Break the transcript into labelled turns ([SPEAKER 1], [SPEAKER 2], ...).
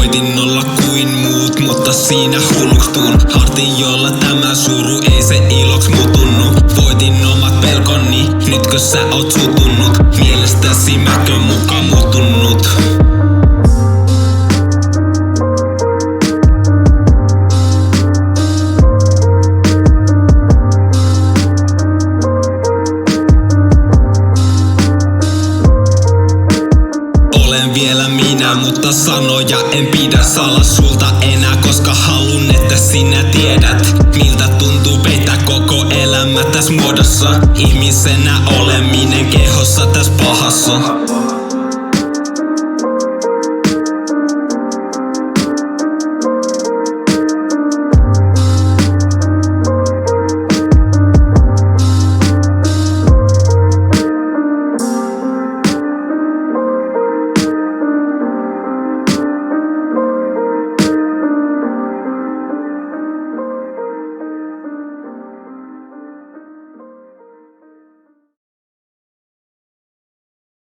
[SPEAKER 1] Voitin olla kuin muut, mutta siinä hulluks tuun. Hartioilla tämä suru, ei se iloks mutunnu. Voitin omat pelkoni, nytkö sä oot sutunnut? Mielestäsi mäkö muka muuttunut? Olen vielä minä, mutta sanoja en pidä sala sulta enää, koska halun, että sinä tiedät, miltä tuntuu peittää koko elämä tässä muodossa. Ihmisenä oleminen kehossa tässä pahassa.